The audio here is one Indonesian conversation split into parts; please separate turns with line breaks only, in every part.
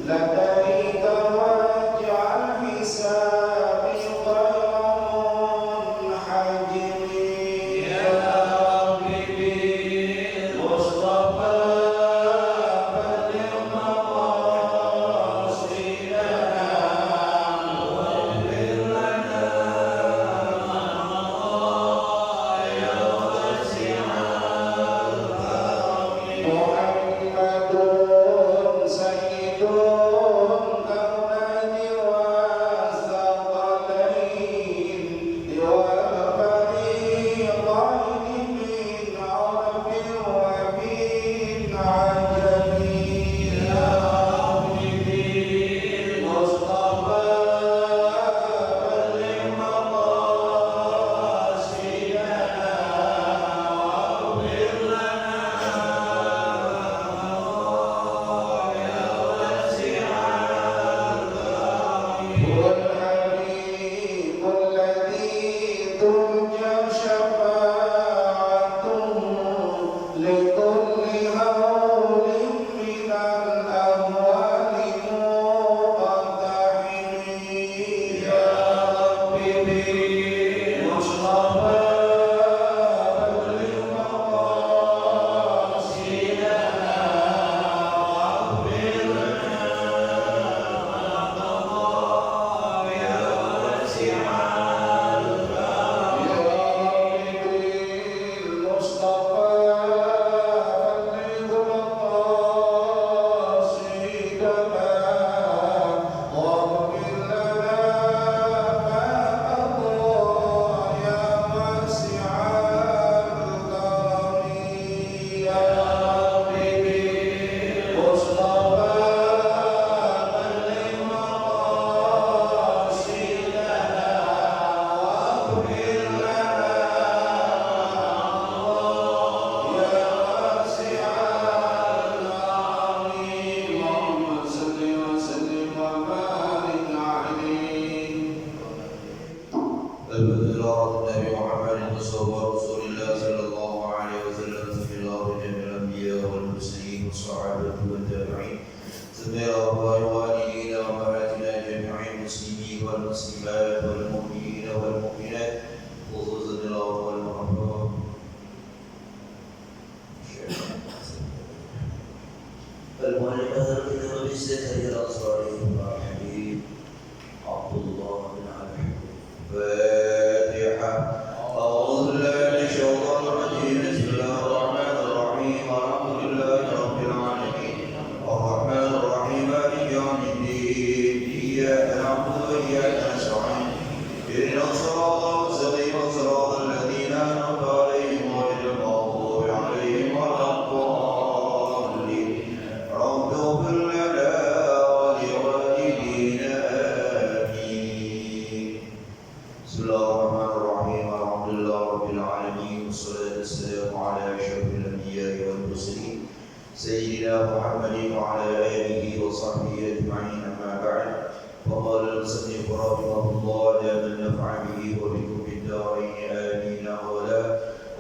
لديك واجعل حسابي غير منحجم يا ربي بالمصطفى بلغ مقاصدنا واغفر لنا يا واسع الكرم محمد سيد الكونين والثقلين والفريقين من عرب ومن عجم يا ربي بالمصطفى بلغ مقاصدنا واغفر لنا يا واسع الكرم هو الحبيب الذي ترجى شفاعته لكل هول من الأهوال مقتحم يا ربي بالمصطفى بلغ مقاصدنا واغفر لنا يا واسع الكرم يا ربي بالمصطفى بلغ مقاصدنا واغفر لنا ما مضى يا واسع الكرم يا ربي بالمصطفى بلغ مقاصدنا واغفر لنا يا واسع الكرم اللهم صل وسلم وبارك عليه
البذلات النبي محمد مصطفى رسول الله صلى الله عليه وسلم في الأرض جميع الأنبياء والمرسلين والصحابة والتابعين سمير والوالدين وأمهاتنا جميع المسلمين والمسلمات والمؤمنين والمؤمنات خصوصا الله والمحبوب المؤلف هذا الكتاب بالستة الأنصاري والحبيب عبد الله بن علي فاتحة أعوذ بالله من الشيطان الرجيم بسم الله الرحمن الرحيم الحمد لله رب العالمين الرحمن الرحيم مالك يوم الدين إياك نعبد وإياك نستعين اهدنا الصراط المستقيم صراط الذين أنعمت عليهم غير المغضوب عليهم ولا الضالين رب اغفر لنا ولوالدينا آمين بسم الله الرحمن الرحيم الحمد لله رب العالمين والصلاة والسلام على أشرف الأنبياء والمرسلين سيدنا محمد وعلى آله وصحبه أجمعين أما بعد فقال المصنف رحمه الله لا من نفع به وبكم في الدارين آمين أولا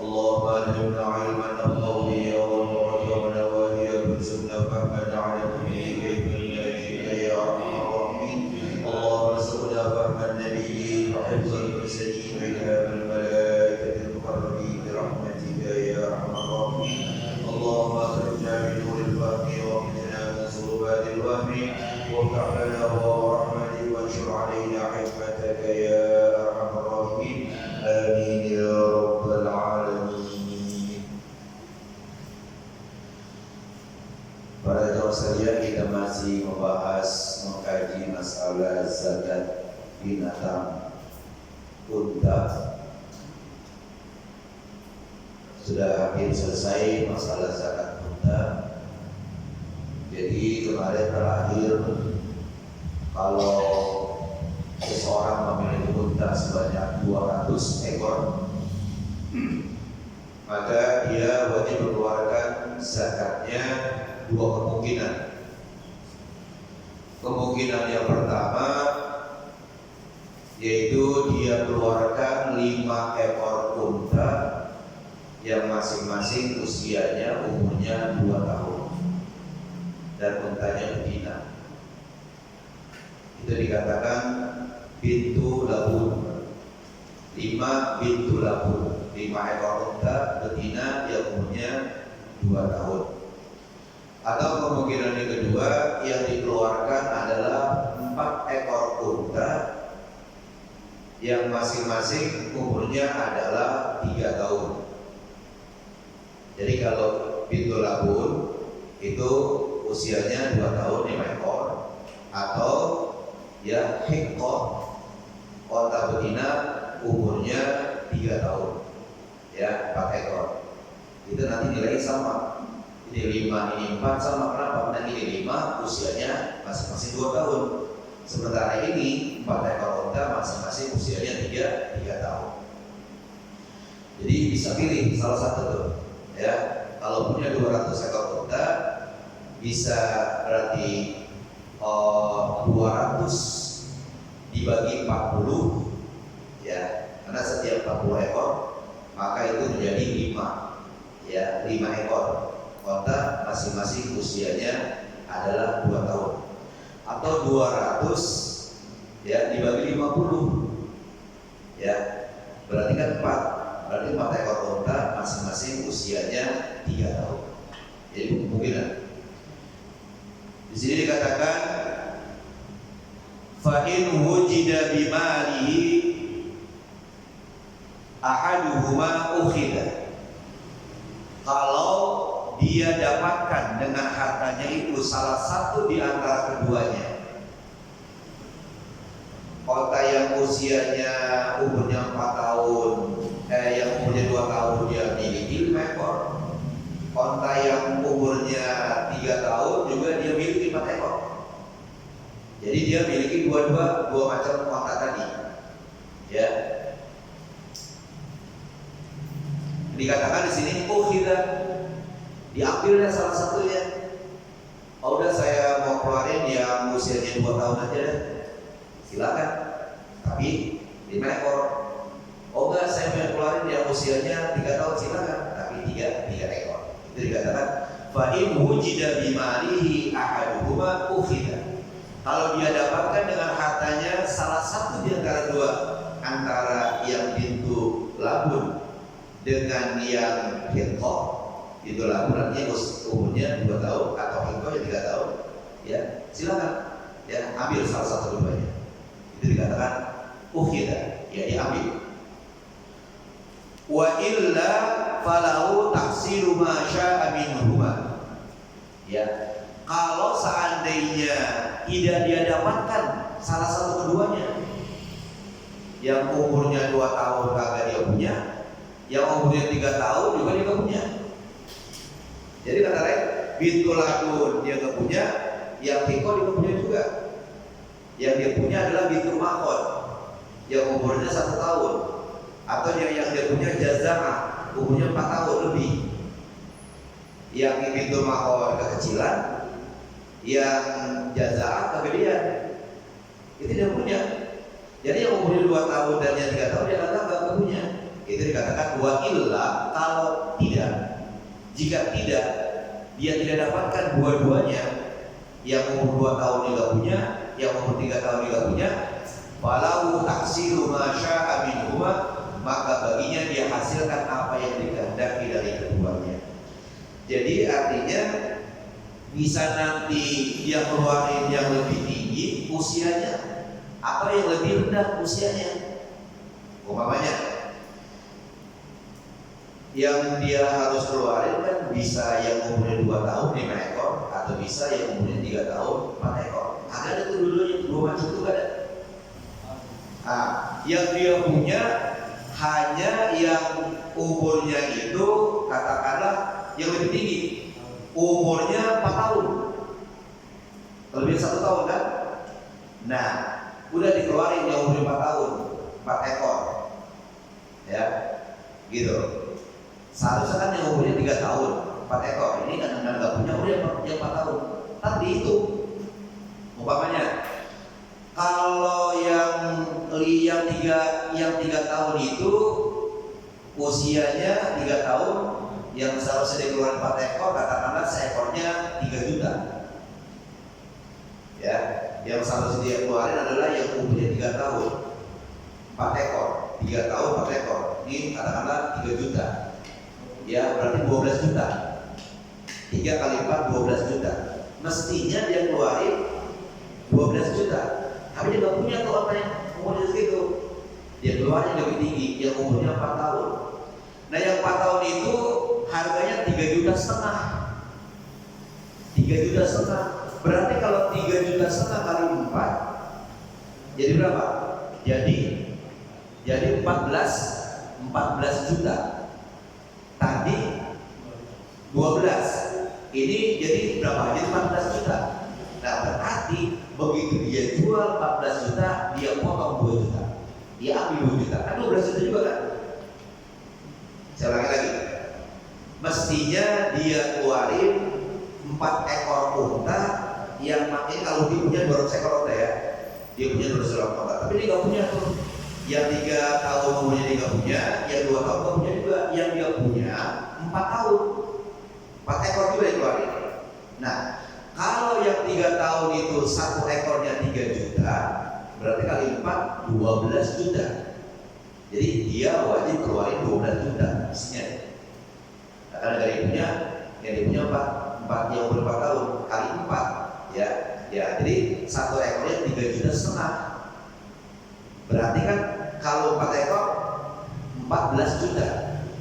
اللهم ألهمنا علما نفقه به وارزقنا وهي كنزنا فهما نعلم به كيف نجيك يا أرحم الراحمين اللهم ارزقنا فهم النبي وحفظ المرسلين وإلهام الملائكة المقربين برحمتك يا أرحم الراحمين اللهم أخرجنا من نور الفهم وأخرجنا من ظلمات الوهم وافتح لنا أبواب رحمتك وانشر علينا حكمتك يا أرحم الراحمين آمين يا رب العالمين. Para jamaah sekalian, kita masih membahas mengkaji masalah zakat binatang unta. Sudah hampir selesai masalah zakat unta. Jadi kemarin terakhir kalau seseorang memiliki unta sebanyak 200 ekor, maka dia wajib mengeluarkan zakatnya dua kemungkinan. Kemungkinan yang pertama yaitu dia keluarkan 5 ekor unta yang masing-masing usianya umurnya 2 tahun dan untanya betina. itu dikatakan bintu labun. 5 bintu labun, 5 ekor unta betina yang umurnya 2 tahun. Atau kemungkinan yang kedua yang dikeluarkan adalah 4 ekor unta yang masing-masing umurnya adalah 3 tahun. Jadi kalau bintu labun itu usianya 2 tahun 5 ekor, atau ya hikkoh unta betina umurnya 3 tahun, ya 4 ekor. Itu nanti nilai sama. Ini 5, ini 4 sama. Kenapa? Karena ini 5 usianya masing-masing 2 tahun. Sementara ini 4 ekor unta masing-masing usianya 3 tahun. Jadi bisa pilih salah satu tuh. Ya, kalau punya 200 ekor unta bisa berarti 200 dibagi 40, ya, karena setiap 40 ekor maka itu menjadi 5, ya, 5 ekor unta masing-masing usianya adalah 2 tahun. Atau 200 ya dibagi 50, ya, berarti kan 4 ekor unta masing-masing usianya 3 tahun. Jadi kemungkinan di sini dikatakan fa in wujida bimalihi ahaduhuma ukhida. Kalau dia dapatkan dengan hartanya itu salah satu di antara keduanya. Unta yang usianya umurnya 4 tahun, yang umurnya 2 tahun dia miliki 5 ekor. Unta yang umurnya 3 tahun juga dia miliki 4 ekor. Jadi dia miliki dua macam unta tadi. Ya. Dikatakan di sini ukhida, diambilnya salah satunya. Oh, udah saya mau keluarin yang usianya 2 tahun aja deh. Silakan. Tapi 5 ekor. Oh enggak, saya mau keluarin yang usianya 3 tahun, silakan. Tapi 3 ekor. Itu dikatakan fa in wujida bimalihi ahaduhuma ukhida. Kalau dia dapatkan dengan hartanya salah satu di antara dua, antara yang bintu labun dengan yang hikkoh. Itu labun artinya umurnya 2 tahun atau hikkoh yang 3 tahun. Ya, silakan. Ya, ambil salah satu keduanya. Itu dikatakan ukhida, ya diambil. Wa illa falahu tahsilu ma syaa minhuma. Ya, kalau seandainya tidak dia dapatkan salah satu keduanya, yang umurnya 2 tahun kagak dia punya, yang umurnya 3 tahun juga dia gak punya. Jadi kata lain, bintu labun dia gak punya, yang hikkoh dia gak punya juga. Yang dia punya adalah bintu makhod, yang umurnya 1 tahun, atau yang dia punya jazamah, umurnya 4 tahun lebih. Yang bintu makhod kekecilan, yang jazamah kegedean, itu dia punya. Jadi yang umurnya 2 tahun dan yang 3 tahun dia gak punya. Itu dikatakan wa illa, kalau tidak, jika tidak dia tidak dapatkan dua-duanya, yang umur 2 tahun dia gak punya, yang umur 3 tahun dia gak punya, falahu tahsilu ma syaa minhuma, maka baginya dia hasilkan apa yang dikehendaki dari keduanya. Jadi artinya bisa nanti dia keluarin yang lebih tinggi usianya atau yang lebih rendah usianya. Umpamanya yang dia harus keluarin kan bisa yang umurnya 2 tahun 5 ekor, atau bisa yang umurnya 3 tahun 4 ekor. Ada tuh dulunya, 2 macam itu ada. Yang dia punya hanya yang umurnya itu katakanlah yang lebih tinggi, umurnya 4 tahun, lebih 1 tahun kan? Nah, udah dikeluarin yang umurnya 4 tahun, 4 ekor, ya, gitu. Seharusnya kan yang umurnya 3 tahun, 4 ekor, ini kan nggak punya umur yang 4 tahun. Tadi itu, umpamanya, kalau yang 3 tahun itu usianya 3 tahun, yang seharusnya dikeluarkan 4 ekor, katakanlah seekornya 3 juta. Ya, Yang satu dia keluarin adalah yang umurnya 3 tahun, 4 ekor, 3 tahun 4 ekor. Ini katakanlah 3 juta. Ya berarti 12 juta. 3 kali 4 12 juta. Mestinya dia keluarin 12 juta. Tapi dia nggak punya tuh orang yang umurnya segitu. Dia keluarnya lebih tinggi, yang umurnya 4 tahun. Nah yang 4 tahun itu harganya 3 juta setengah. 3 juta setengah. Berarti kalau 3 juta setengah kali 4 jadi berapa? Jadi 14 juta. Tadi 12. Ini jadi berapa? Jadi 14 juta. Nah berarti begitu dia jual 14 juta, dia potong 2 juta. Dia ambil 2 juta. Kan 12 juta juga kan? Saya ulangi lagi. Mestinya dia keluarin 4 ekor unta yang makin kalau dia punya 200 ekor unta ya. Dia punya 200 ekor unta. Tapi dia nggak punya tuh. Yang 3 tahun umurnya dia nggak punya, yang 2 tahun nggak punya juga. Yang dia punya 4 tahun. 4 ekor juga dikeluarin. Nah, kalau yang 3 tahun itu 1 ekornya 3 juta, berarti kali 4 12 juta. Jadi dia wajib keluarin 12 juta mestinya. Nah, karena dari punya yang dia punya 4 yang umur 4 tahun kali 4 ya. Ya, jadi 1 ekornya 3 juta setengah. Berarti kan kalau 4 ekor 14 juta.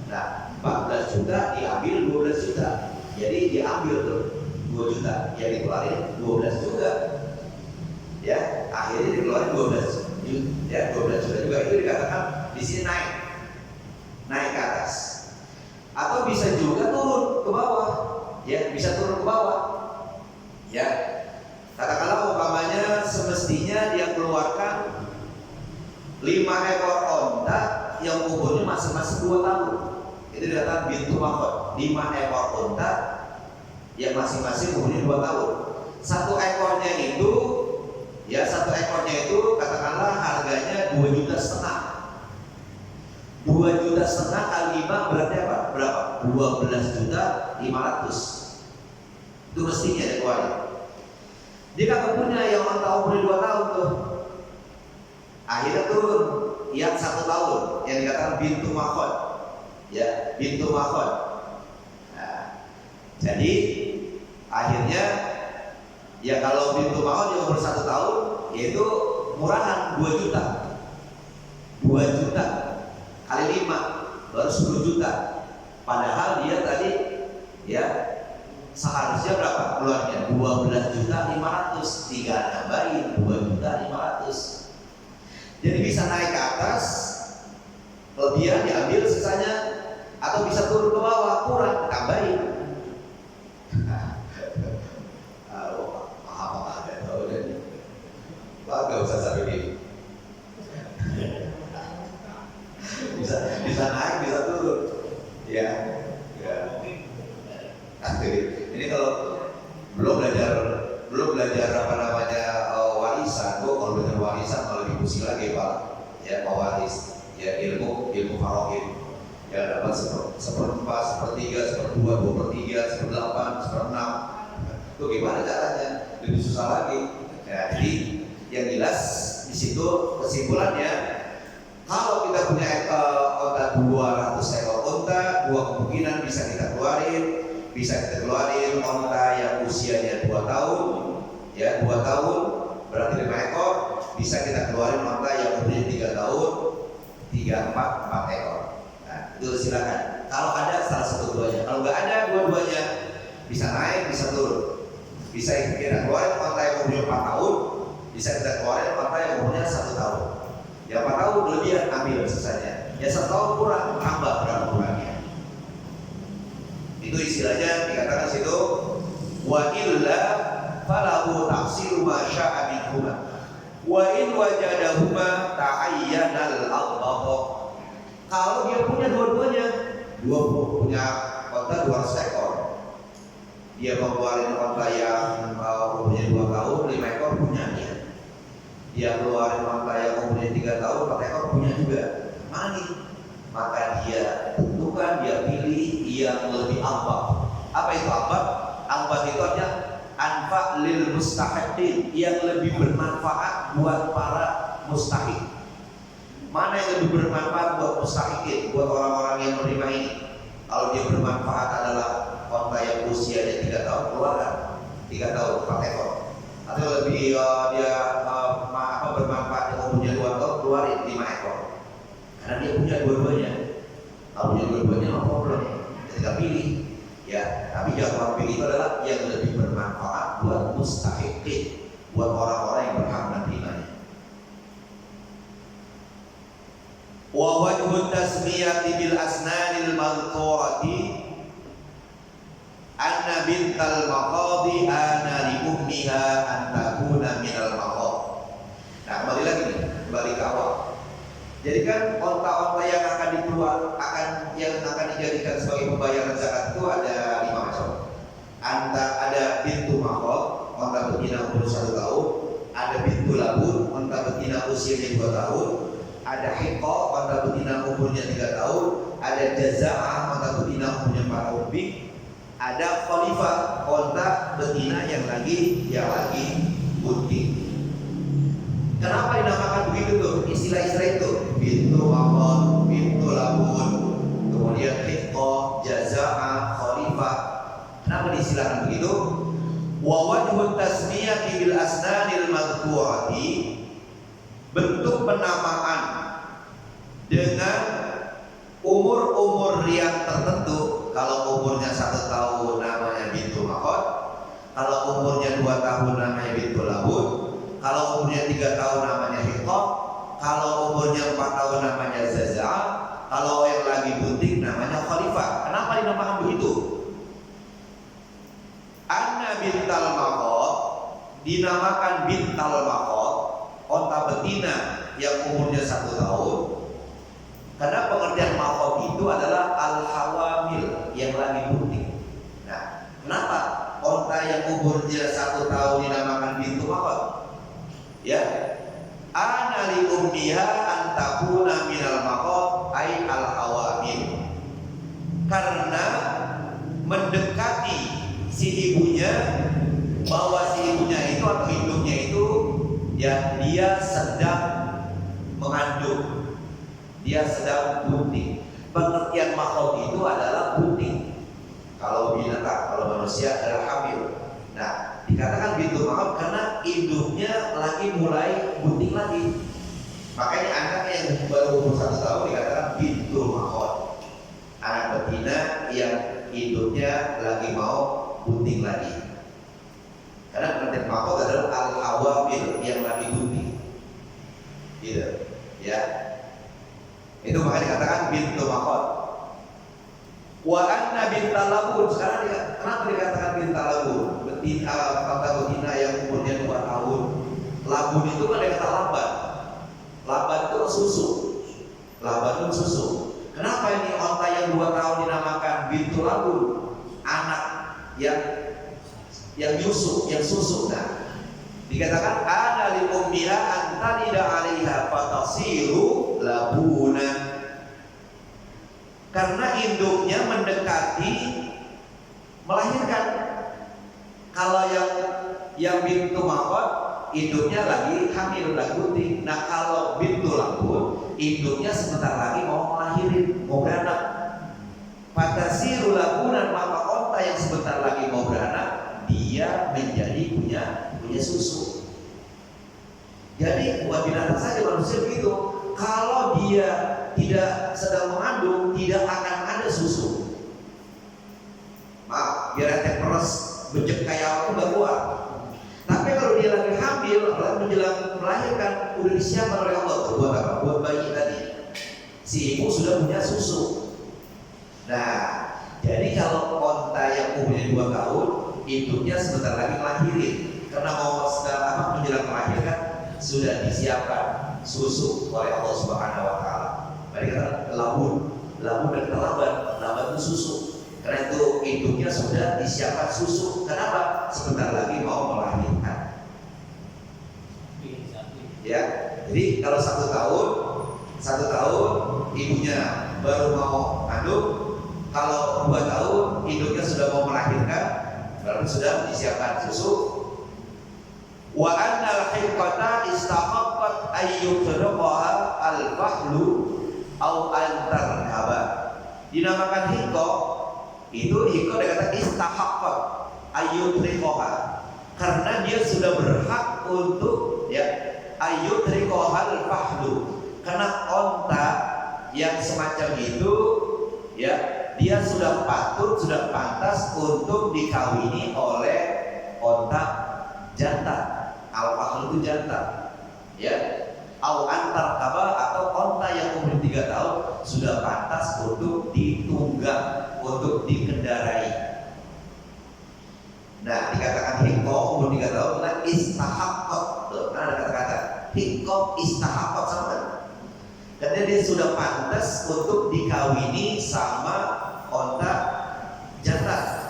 Nah, 14 juta diambil 12 juta. Jadi diambil tuh 2 juta, yang dikeluarin 12 juga. Ya, akhirnya dikeluarin 12 juta. Ya, 12 juta juga itu dikatakan di sini naik ke atas. Atau bisa juga turun ke bawah. Ya, bisa turun ke bawah. Ya. Katakanlah umpamanya semestinya dia keluarkan 5 ekor onta yang umurnya masing-masing 2 tahun. Itu dikatakan bintu mahkot. 5 ekor onta yang masing-masing umurnya 2 tahun. 1 ekornya itu ya 1 ekornya itu katakanlah harganya 2 juta setengah. 2 juta setengah kali 5 berarti apa? Berapa? 12 juta 500. Itu mestinya dikeluarin. Dia kagak punya yang onta umurnya 2 tahun tuh. Akhirnya turun yang 1 tahun yang dikatakan bintu mahkot. Ya, bintu mahkot. Nah, jadi akhirnya ya kalau bintu mahkot yang umur 1 tahun yaitu murahan 2 juta. 2 juta kali 5 baru 10 juta. Padahal dia tadi ya seharusnya berapa keluarnya? 12 juta 500. Tinggal nambahin 2 juta 500. Jadi bisa naik ke atas, kelebihan diambil sisanya, atau bisa turun ke bawah, kurang, tambahin. Apa ada tahu dan gak usah sampai gini. Bisa naik, bisa turun. Ya. Ini kalau belum belajar apa namanya warisan, kalau belajar warisan kalau lebih pusing lagi Pak. Ya pewaris, ya ilmu faroid. Ya dapat 1/4, 1/3, 1/2, 2/3, 1/8, 1/6. Itu gimana caranya? Lebih susah lagi. Ya, jadi yang jelas di situ kesimpulannya, kalau kita punya onta 200 ekor onta, 2 kemungkinan bisa kita keluarin. Bisa kita keluarin onta yang usianya 2 tahun, ya 2 tahun berarti 5 ekor. Bisa kita keluarin onta yang umurnya 3 tahun, 3, 4 ekor. Nah, itu silakan. Kalau ada salah satu duanya, kalau nggak ada dua-duanya, bisa naik, bisa turun. Bisa kita keluarin onta yang umurnya 4 tahun, bisa kita keluarin onta yang umurnya 1 tahun. Yang 4 tahun kelebihan ambil sisanya. Yang 1 tahun kurang, tambah berapa kurangnya. Itu istilahnya dikatakan situ wa illa falahu tafsiru ma syaa minhuma wa in wajadahuma ta'ayyanal adhabu. Kalau dia punya dua-duanya, punya onta 200 ekor, dia mengeluarkan onta yang umurnya 2 tahun 5 ekor punya dia keluarin onta yang umurnya 3 tahun 4 ekor punya juga. Mana nih? Maka dia tentukan, dia pilih yang lebih ambat. Apa itu ambat? Ambat itu artinya anfa lil mustahiqin, yang lebih bermanfaat buat para mustahik. Mana yang lebih bermanfaat buat mustahikin, buat orang-orang yang menerima ini? Kalau dia bermanfaat adalah onta yang usianya 3 tahun, keluarkan 3 tahun 4 ekor. Atau lebih bermanfaat yang umurnya 2 tahun, keluarin 5 ekor. Karena dia punya dua-duanya. Kalau punya dua-duanya apa problemnya? Ketika pilih, ya. Tapi jangan pilih itu adalah yang lebih bermanfaat buat mustahikin, buat orang-orang yang berhak menerimanya. Wa wajhu tasmiyati bil asnanil madhkurati anna bintal maqadi ana li ummiha an takuna minal maqad. Nah, kembali lagi nih, kembali ke awal. Jadi kan onta-onta yang akan dijadikan sebagai pembayaran zakat itu ada 5 macam. Ada bintu maqad, onta betina umur 1 tahun, ada bintu labun, onta betina usianya 2 tahun, ada hiqqa, onta betina umurnya 3 tahun, ada jaza'ah, onta betina umurnya 4 tahun lebih, ada khalifah, onta betina yang lagi bunting. Kenapa dinamakan begitu tuh? Istilah-istilah itu bintu maqad, bintu labun, kemudian hiqqa, jaza'ah, khalifah. Kenapa diistilahkan begitu? Wa wajhu tasmiyati bil asnanil madhkurati, bentuk penamaan dengan umur-umur yang tertentu. Kalau umurnya 1 tahun namanya bintu maqad, kalau umurnya 2 tahun namanya bintu labun, kalau umurnya 3 tahun namanya hiqqa, kalau umurnya 4 tahun namanya jaza'ah, kalau yang lagi bunting namanya khalifah. Kenapa dinamakan begitu? Anna bintal maqad dinamakan bintal maqad, onta betina yang umurnya 1 tahun, karena pengertian maqad itu adalah al-hawamil, yang lagi bunting. Nah, kenapa onta yang umurnya 1 tahun dinamakan bintu maqad? Ya, ana li ummiha an takuna minal maqad ay al-hawamil, karena mendekati si ibunya, bahwa si ibunya itu atau induknya itu ya dia sedang mengandung, dia sedang bunting. Pengertian maqad itu adalah bunting. Kalau binatang, kalau manusia adalah hamil. Nah, dikatakan bintu maqad karena induknya lagi mulai bunting lagi. Makanya anaknya yang baru umur 1 tahun dikatakan bintu maqad, anak betina yang induknya lagi mau bunting lagi. Karena pengertian maqad adalah al-hawamil, yang lagi bunting. Gitu, ya. Itu makanya dikatakan bintu maqad. Wa anna bintal labun, sekarang kenapa dikatakan bintal labun? Betina yang umurnya 2 tahun. Labun itu kan dari kata laban. Laban itu susu. Laban itu susu. Kenapa ini onta yang 2 tahun dinamakan bintu labun? Anak yang susu. Nah, dikatakan ada li ummiha anta tidak alaiha fatasiru labuna, karena induknya mendekati melahirkan. Kalau yang bintu maqad induknya lagi hamil, lagi bunting. Nah, kalau bintu labun induknya sebentar lagi mau melahirin, mau beranak. Fatasiru labunan, maka onta yang sebentar lagi mau beranak dia menjadi punya susu. Jadi buat binatang saja, manusia begitu. Kalau dia tidak sedang mengandung, tidak akan ada susu. Maaf, biar ente peres becek kayak aku nggak keluar. Tapi kalau dia lagi hamil, lalu menjelang melahirkan, udah disiapkan oleh Allah tuh buat apa? Buat bayi tadi. Si ibu sudah punya susu. Nah, jadi kalau onta yang umurnya 2 tahun, induknya sebentar lagi melahirin, karena mau sedang menjelang melahirkan sudah disiapkan susu oleh Allah Subhanahu Wa Taala. Tadi kata labun dan laban itu susu. Karena itu induknya sudah disiapkan susu. Kenapa? Sebentar lagi mau melahirkan. Ya, jadi kalau 1 tahun ibunya baru mau kandung. Kalau 2 tahun induknya sudah mau melahirkan, berarti sudah disiapkan susu. Wa annal hiqqata istahaqqat ayyutraqaha al-fahlu au antarkaba. Dinamakan hiqqah itu hiqqah dikatakan istahaqqat ayyutraqaha karena dia sudah berhak untuk ya ayyutraqaha al-fahlu, karena onta yang semacam itu ya dia sudah patut, sudah pantas untuk dikawini oleh onta jantan. Al-fahlu itu jantan, ya. Au antar kaba atau onta yang umur 3 tahun sudah pantas untuk ditunggang, untuk dikendarai. Nah, dikatakan hiqqah umur 3 tahun adalah istahaqqat. Nah, ada kata-kata hiqqah istahaqqat sama. Karena dia sudah pantas untuk dikawini sama onta jantan.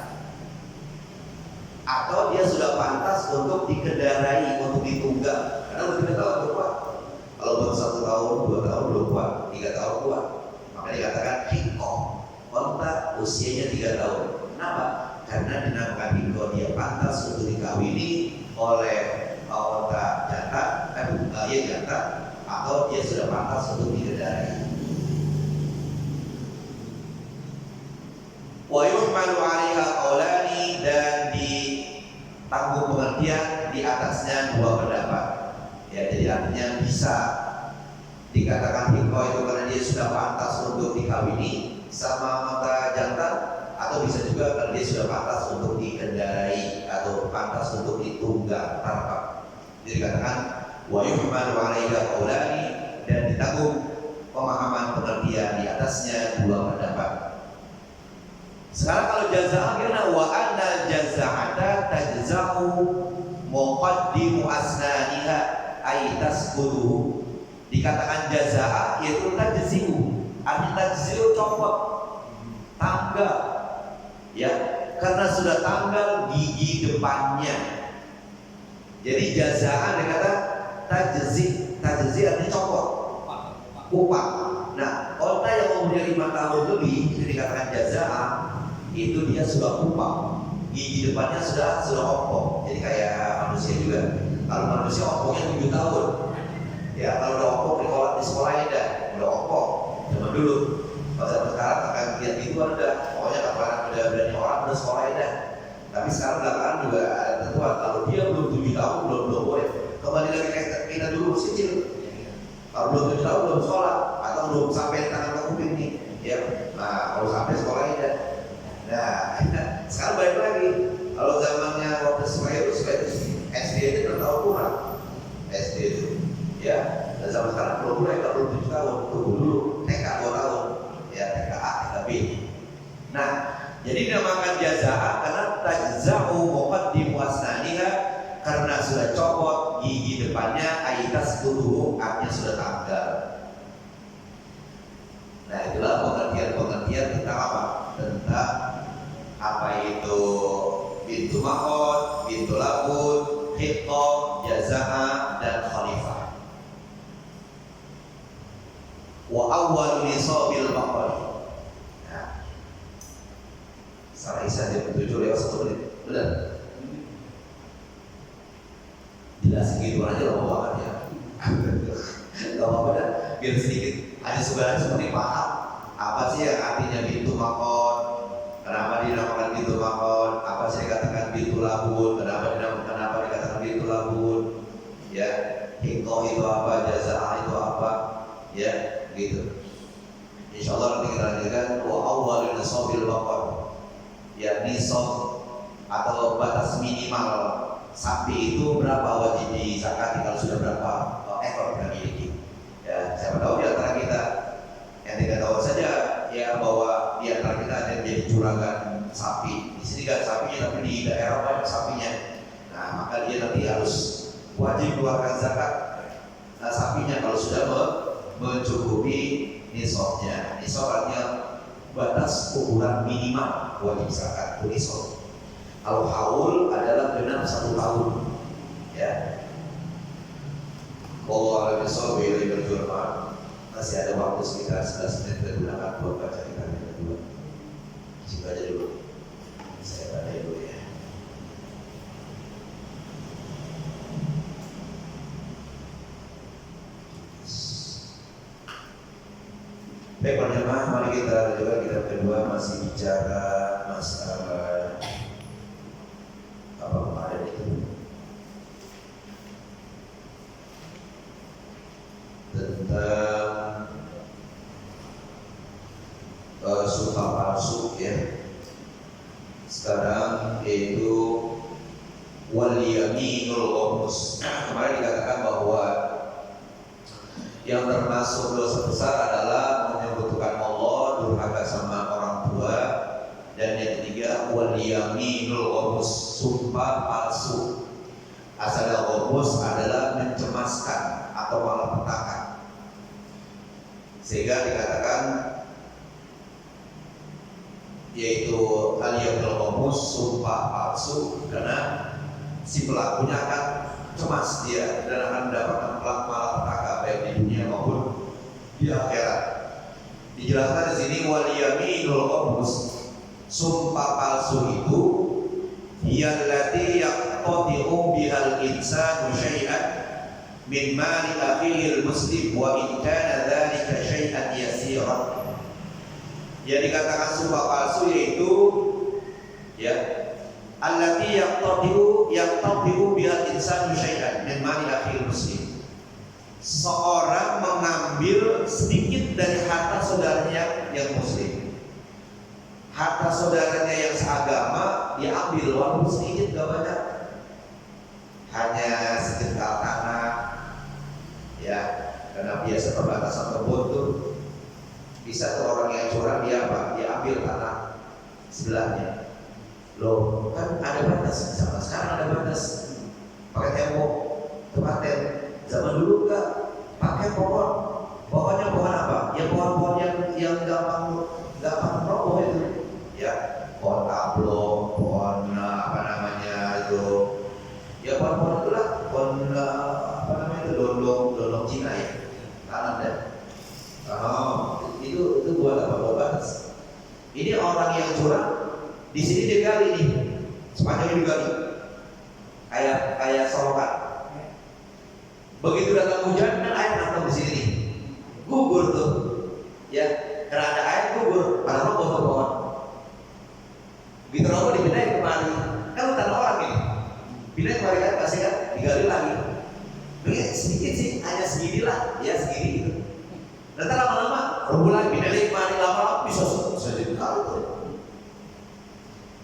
Atau dia sudah pantas untuk dikendarai, untuk ditunggang. Karena udah 3 tahun belum kuat. Kalau baru 1 tahun, 2 tahun belum kuat, 3 tahun kuat. Maka dikatakan hiqqah. Onta usianya 3 tahun. Kenapa? Karena dinamakan hiqqah, dia pantas untuk dikawini oleh onta jantan, jantan, atau dia sudah pantas untuk dikendarai. Wa yuhmalu 'alaiha qaulani, dan ditanggung pengertian di atasnya 2 pendapat. Ya, jadi artinya bisa dikatakan hiqqah itu karena dia sudah pantas untuk dikawini sama onta jantan, atau bisa juga karena dia sudah pantas untuk dikendarai atau pantas untuk ditunggang tarkab. Jadi dikatakan wa yuhmalu 'alaiha qaulani, dan ditanggung pemahaman pengertian di atasnya 2 pendapat. Sekarang kalau jazaa karena wa anna jazaata tajza'u muqaddimu asnaniha ay tasqudu. Dikatakan jazaa yaitu tajzi'u. Arti tajzi'u copot, tanggal. Ya, karena sudah tanggal gigi depannya. Jadi jazaa dikata tajzi. Tajzi artinya copot, upah. Nah, onta yang umurnya 5 tahun lebih itu dikatakan jazaa, itu dia sudah kupang, gigi depannya sudah ompong. Jadi kayak manusia juga. Kalau manusia ompongnya 7 tahun, ya kalau udah ompong di sekolah dah udah ompong. Zaman dulu, pada sekarang akan lihat itu ada, pokoknya kapan udah berani orang udah sekolah dah. Tapi sekarang belakangan juga ada tentuan. Kalau dia belum 7 tahun belum boleh. Kembali lagi kita dulu masih kecil. Kalau belum 7 tahun belum sekolah atau belum sampai tangan ke kuping nih, ya. Nah kalau sampai sekolah dah. Nah, sekarang balik lagi. Kalau zamannya waktu sekolah itu SD itu bertahun kurang. SD itu, ya. Dan zaman sekarang belum mulai, kalau belum 7 tahun, tunggu dulu. TK 2 tahun, ya TK A, TK B. Nah, jadi dinamakan jazaa karena tajza'u muqaddimu asnaniha, karena sudah copot gigi depannya, aitas kudu artinya sudah tanggal. Nah, itulah pengertian tentang apa? Tentang apa itu bintu mahod, bintu labun, hiqqah, jazaa, dan khalifah. Wa awwal nisabil baqarah. Nah, salah Isa dia 7 lewat 1 menit. Benar? Jelas gitu aja loh bawaannya. Gak apa-apa dah, biar sedikit ada sebagian seperti paham apa sih yang artinya bintu mahod, kenapa dinamakan bintu mahod, apa sih dikatakan bintu labun, kenapa dikatakan bintu labun, ya hiqqah itu apa, jazaa itu apa, ya gitu. Insyaallah nanti kita lanjutkan wa awwalun nisabil baqar, ya nisab atau batas minimal sapi itu berapa wajib dizakati kalau sudah berapa ekor kita miliki. Ya, siapa tahu di antara kita yang tidak tahu saja ya bahwa di antara kita ada yang menjadi juragan sapi. Di sini gak sapinya tapi di daerah banyak sapinya. Nah, maka dia nanti harus wajib keluarkan zakat sapinya kalau sudah mencukupi nisabnya. Nisab artinya batas ukuran minimal wajib zakat itu nisab. Kalau haul adalah genap 1 tahun, ya. Wallahu a'lam bishawab. Masih ada waktu sekitar 11 menit kita gunakan buat baca kitab yang kedua. Situ aja dulu. Saya baca dulu ya. Baik para jemaah, mari kita lanjutkan kitab kedua, masih bicara masalah apa kemarin itu, tentang sumpah palsu ya. Sekarang yaitu wal yaminul ghamus. Kemarin dikatakan bahwa yang termasuk dosa besar adalah menyekutukan Allah, durhaka sama orang tua, dan yang ketiga wal yaminul ghamus, sumpah palsu. Asal ghamus adalah mencemaskan atau malapetaka, sehingga dikatakan yaitu al-yaminul ghamus, sumpah palsu, karena si pelakunya akan cemas dia dan akan mendapatkan malapetaka baik di dunia maupun di akhirat. Dijelaskan di sini wal yaminul ghamus, sumpah palsu itu hiyallati yaqtadi'u bihal insanu syai'an min mali akhihil muslim wa in kana dzalika syai'an yasiran. Yang dikatakan sumpah palsu yaitu ya allati yaqtadi'u bihal insanu syai'an min mali akhihil muslim. Seorang mengambil sedikit dari harta saudaranya yang muslim. Harta saudaranya yang seagama diambil walaupun sedikit, gak banyak, hanya sejengkal tanah ya, karena biasa perbatasan kebun tuh bisa tuh orang yang curang dia apa? Dia ambil tanah sebelahnya. Loh, kan ada batas, sama sekarang ada batas. Pakai tembok, tempaten. Zaman dulu enggak, pakai pohon. Pohonnya pohon apa? Ya pohon-pohon yang gampang roboh itu. Ya, pohon kablong, pohon apa namanya itu. Ya pohon-pohon itulah, pohon apa namanya itu, dondong Cina ya. Tanam deh. Itu buat apa? Buat batas. Ini orang yang curang, di sini dia gali nih, sepanjangnya digali, kayak solokan. Begitu datang hujan kan air datang di sini nih, gugur tuh, ya, karena ada air gugur, pada roboh tuh pohon. Begitu roboh dipindahin kemari, kan hutan orang ini, pindahin kemari kan pasti kan digali lagi. Begitu sedikit sih, hanya segini lah, ya segini gitu. Nanti lama-lama roboh lagi, pindahin kemari, lama-lama bisa sejengkal tuh.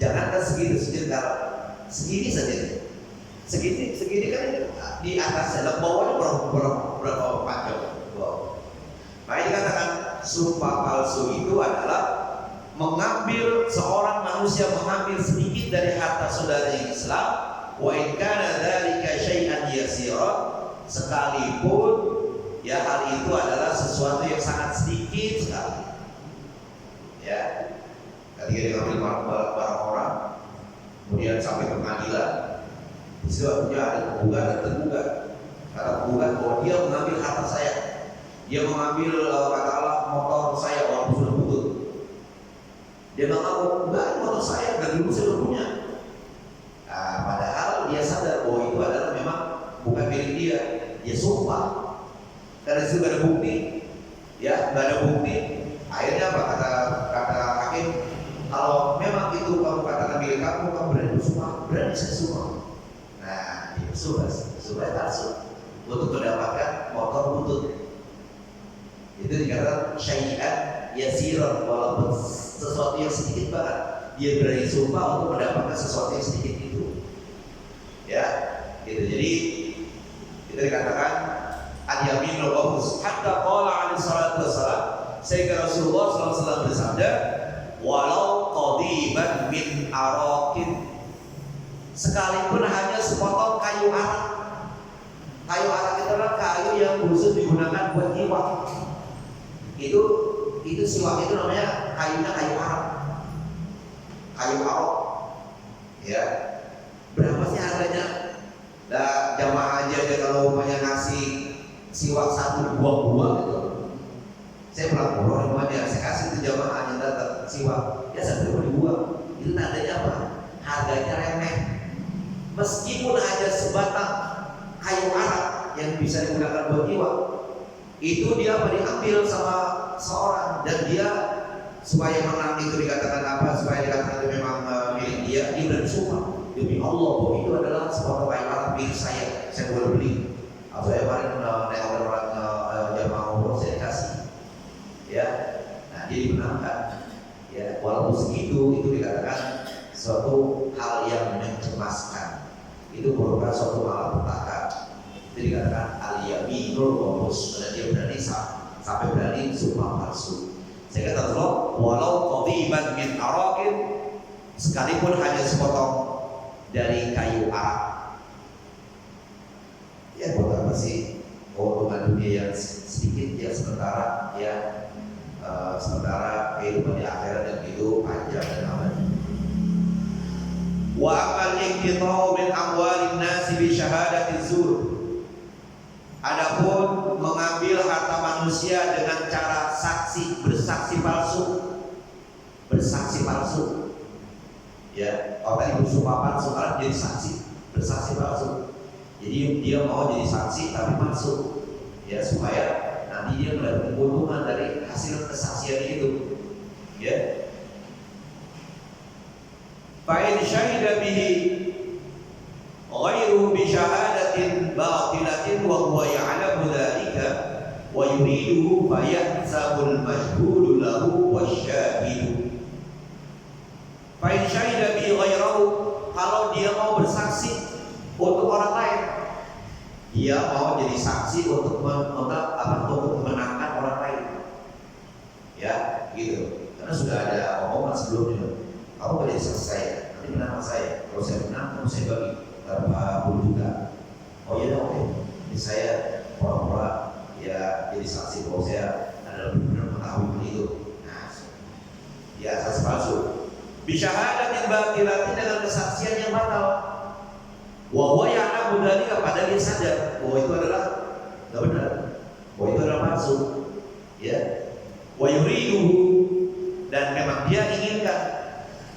Jangan kan sejengkal, segini saja. Segini kan di atasnya, dan bawahnya berapa panjang bawah. Makanya dikatakan sumpah palsu itu adalah seorang manusia mengambil sedikit dari harta saudaranya Islam, wa in kana dzalika syai'an yasira, sekalipun ya hal itu adalah sesuatu yang sangat sedikit sekali. Ya, ketika dia ngambil barang orang, kemudian sampai ke pengadilan, sebabnya ada tergugat, kata penggugat bahwa dia mengambil harta saya, dia mengambil katakanlah motor saya walaupun sudah butut. Dia mengaku enggak, motor saya dari dulu saya udah punya. Nah, padahal dia sadar bahwa itu adalah memang bukan milik dia. Dia sumpah karena itu gak ada bukti, ya gak ada bukti. Akhirnya apa kata hakim, kalau memang itu kamu katakan milik kamu berani bersumpah, berani saya sumpah. Nah, sumpah palsu untuk mendapatkan motor butut. Itu dikatakan syai'an yasiran, walaupun sesuatu yang sedikit banget, dia berani sumpah untuk mendapatkan sesuatu yang sedikit itu. Ya, gitu. Jadi itu dikatakan al-yaminul ghamus. Hatta qala alaihi salatu wassalam, sehingga Rasulullah SAW bersabda, walau qadiban min araqin, sekalipun hanya sepotong kayu arak. Kayu arak itu adalah kayu yang khusus digunakan buat nyiwak. Itu siwak itu namanya kayunya kayu arak. Kayu arok. Ya. Berapa sih harganya? Nah, jamaah aja kalau umpamanya ngasih siwak 1 buah gitu. Saya pulang pulau rumahnya, saya kasih itu jamaah yang datang siwak. Ya 1 dibuang. Itu tandanya apa? Harganya remeh. Meskipun hanya sebatang kayu arak yang bisa digunakan buat nyiwak, itu dia diambil sama seorang dan dia supaya menang itu dikatakan apa? Supaya dikatakan itu memang milik dia bersumpah demi Allah bahwa itu adalah sebuah kebaikan milik saya boleh beli. Atau saya kemarin nengok orang jamaah umroh saya kasih, ya. Nah dia dimenangkan, ya. Walaupun segitu itu dikatakan suatu hal yang mencemaskan. Itu merupakan suatu malapetaka. Itu dikatakan al-yaminul ghamus, karena dia berani sampai berani sumpah palsu. Saya kata Allah, walau qadiban min araqin, sekalipun hanya sepotong dari kayu arak. Ya buat apa sih keuntungan dunia yang sedikit ya sementara, ya sementara kehidupan di akhirat yang itu panjang dan abadi. Wa amal inqita'u min amwalin nasi bi syahadati zur. Adapun mengambil harta manusia dengan cara bersaksi palsu, ya. Kalau tadi bersumpah palsu, sekarang jadi bersaksi palsu. Jadi dia mau jadi saksi tapi palsu, ya, supaya nanti dia mendapatkan keuntungan dari hasil kesaksian itu, ya. Fa'in syahida bihi ghairu bi syahadatin batilatin wa huwa ya'lamu dzalika wa yuriduhu fayahsabul majhudu lahu wasyahidu. Fa'in syahida bihi ghairahu, kalau dia mau bersaksi untuk orang lain, dia mau jadi saksi untuk memenangkan orang lain, ya, gitu. Karena sudah ada omongan sebelumnya, kamu gak jadi saksi saya, nanti menang saya. Kalau saya menang, kamu saya bagi berapa puluh juta. Oh iya dong, oke. Jadi saya pura-pura ya jadi saksi bahwa saya adalah benar-benar mengetahui itu. Nah, ya saksi palsu. Bisyahadatin batilatin, dengan kesaksian yang batal. Wa huwa ya'lamu dzalika, padahal dia sadar bahwa itu adalah enggak benar, bahwa itu adalah palsu, ya. Wa yuriduhu, dan memang dia inginkan,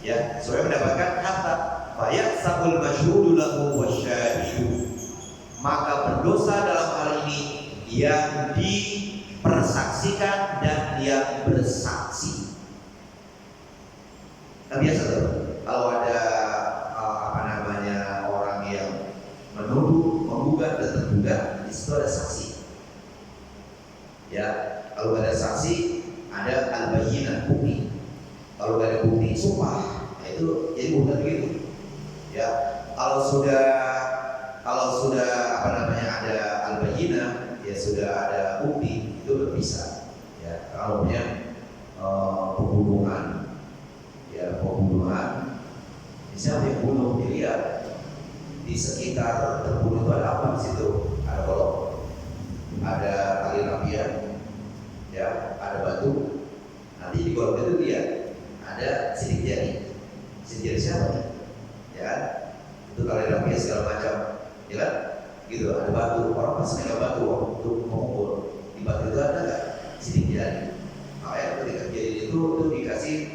ya, supaya mendapatkan harta. Fa yahsabul masyhudu lahu wasyahidu, maka berdosa dalam hal ini yang dipersaksikan dan yang bersaksi. Nah, biasa tuh kalau ada menuduh, menggugat dan tergugat, di situ ada saksi. Ya, kalau ada saksi, ada al-bayyinah, bukti. Kalau nggak ada bukti, sumpah. Nah, itu jadi bukan begitu. Ya, kalau sudah ada al-bayyinah, ya sudah ada bukti, itu bisa. Ya, kalau punya pembunuhan, siapa yang bunuh, dilihat di sekitar terbunuh itu ada apa di situ? Ada golok, ada tali rapian, ya, ada batu. Nanti di golok itu lihat ada sidik jari. Sidik jari siapa nih? Ya kan? Itu tali rapian segala macam, ya kan? Gitu, ada batu. Orang pasti ada batu untuk mengukur. Di batu itu ada nggak sidik jari? Makanya ketika jari itu dikasih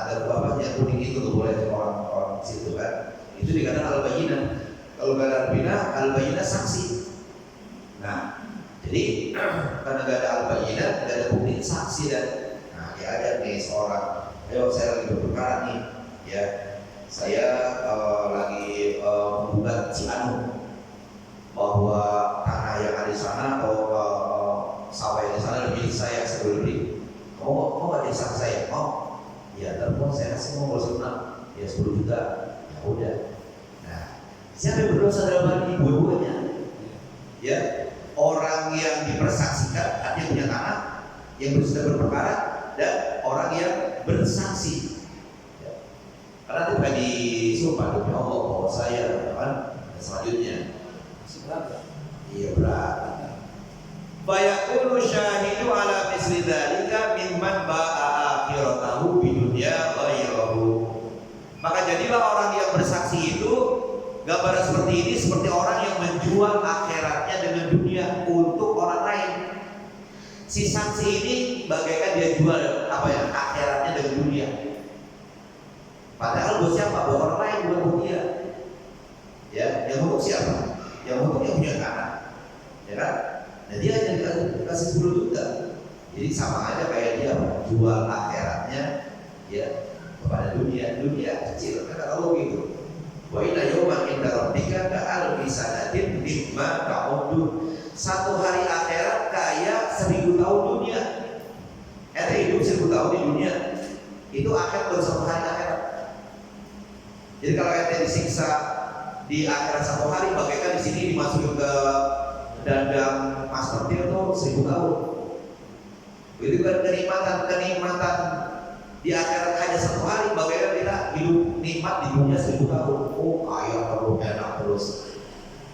ada bapaknya kuning itu tuh boleh orang situ kan, itu dikatakan al-bayyinah. Kalau nggak ada al-bayyinah saksi. Nah, jadi karena nggak ada al-bayyinah, nggak ada bukti saksi, dan nah diajak nih seorang, ayo saya lagi berperkara nih, ya, saya lagi menggugat si Anu bahwa tanah yang ada di sana atau sawah yang di sana lebih saya boleh beli. Mau nggak jadi saksi saya? Mau? Ya, telepon saya kasih mau senang, ya 10 juta, ya udah. Nah, siapa yang berdosa dalam hal ini? Dua-duanya, ya. Orang yang dipersaksikan, artinya punya tanah, yang sudah berperkara, dan orang yang bersaksi, ya. Karena itu bukan disumpah demi Allah bahwa saya, kan? Dan selanjutnya, iya berat. Fayaqulu syahidu ala misli dzalika mimman ba'a akhiratahu bidunya ghairahu. Maka jadilah orang yang bersaksi itu, gambaran seperti ini seperti orang yang menjual akhiratnya dengan dunia untuk orang lain. Si saksi ini bagaikan dia jual akhiratnya dengan dunia. Padahal buat siapa? Buat orang lain, buat dia. Ya, yang untuk siapa? Yang untuk yang punya tanah, ya kan? Nah, dia yang Jadi sama aja kayak dia jual akhiratnya ya kepada dunia kecil kan kalau gitu. Wa inna yawman inda rabbika ka'alfi sanatin mimma ta'udun. Satu hari akhirat kayak 1000 tahun dunia. Hidup 1000 tahun di dunia itu akhirat baru satu hari akhirat. Jadi kalau ente disiksa di akhirat satu hari, bagaikan di sini dimasukin ke dandang master itu 1000 tahun. Itu kan kenikmatan di akhirat hanya satu hari, bagaikan kita hidup nikmat di dunia 1000 tahun. Oh kaya terus, enak terus.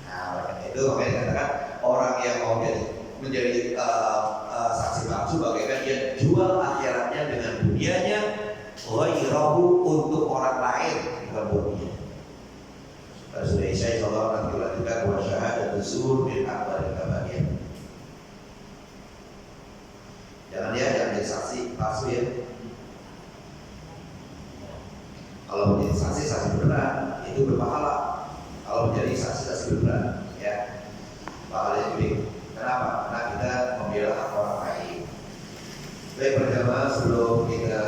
Nah itu makanya dikatakan orang yang mau menjadi saksi palsu, bagaikan dia jual akhiratnya dengan dunianya, ghairahu untuk orang lain, bukan dunia. Rasulullah SAW nanti lanjutkan wa syahadatul zur bil akbar kabariyah. Jangan jadi saksi palsu ya. Kalau menjadi saksi beneran itu berpahala. Kalau menjadi saksi beneran ya pahalanya gede. Kenapa? Karena kita membela hak orang lain. Baik berjamaah, sebelum kita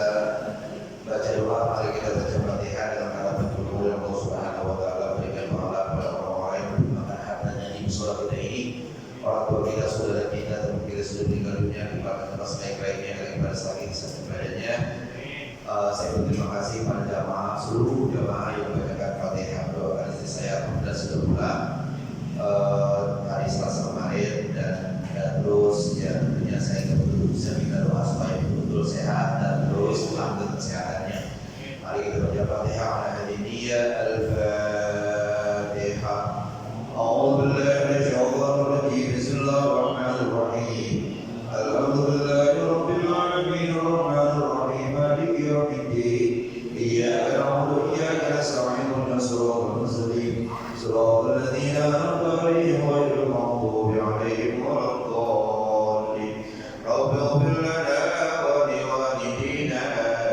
baca doa, mari kita baca Fatihah dengan kata bersyukur kepada Allah Subhanahu wa taala, berikan pahala kepada orang-orang yang menggunakan hartanya di musola kita ini. Orang tua kita, saudara kita, teman kita sudah meninggal dunia, dipakai tempat sebaik lainnya yang pada saat ini sampai badannya. Saya berterima kasih pada seluruh jamaah yang membacakan Fatihah, doakan istri saya dan sudah pulang hari Selasa kemarin dan terus ya tentunya saya betul bisa minta doa supaya betul sehat dan terus lanjut kesehatannya. Mari kita baca Fatihah ala hadiniyah al-Fatihah. A'udzubillahi minasyaitonir rajim. Bismillahirrahmanirrahim. Alhamdulillahirabbil alamin arrahmanir rahim maliki yaumiddin. Iyyaka na'budu wa iyyaka nasta'in ihdinas siratal mustaqim. Siratal ladzina an'amta 'alaihim ghairil maghdubi 'alaihim waladdallin. Rabbi ighfir lana wa liwalidina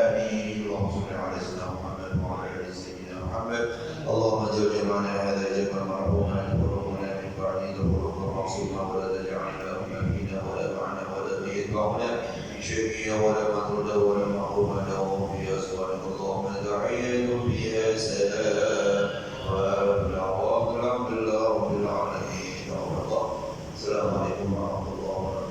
amin. Allahumma shalli 'ala sayyidina Muhammad wa 'ala ali sayyidina Muhammad. Allahumma ij'al jam'ana hadha jam'an marhuman wa qurrana min ba'di dhurriyatan ma'suma wa la taj'alna amina wa la ma'ana wa la yad'una شقيا ولا مطردا ولا محروما له فيها سبحانك اللهم تحية فيها سلام والحمد لله رب العالمين. السلام عليكم ورحمة الله وبركاته.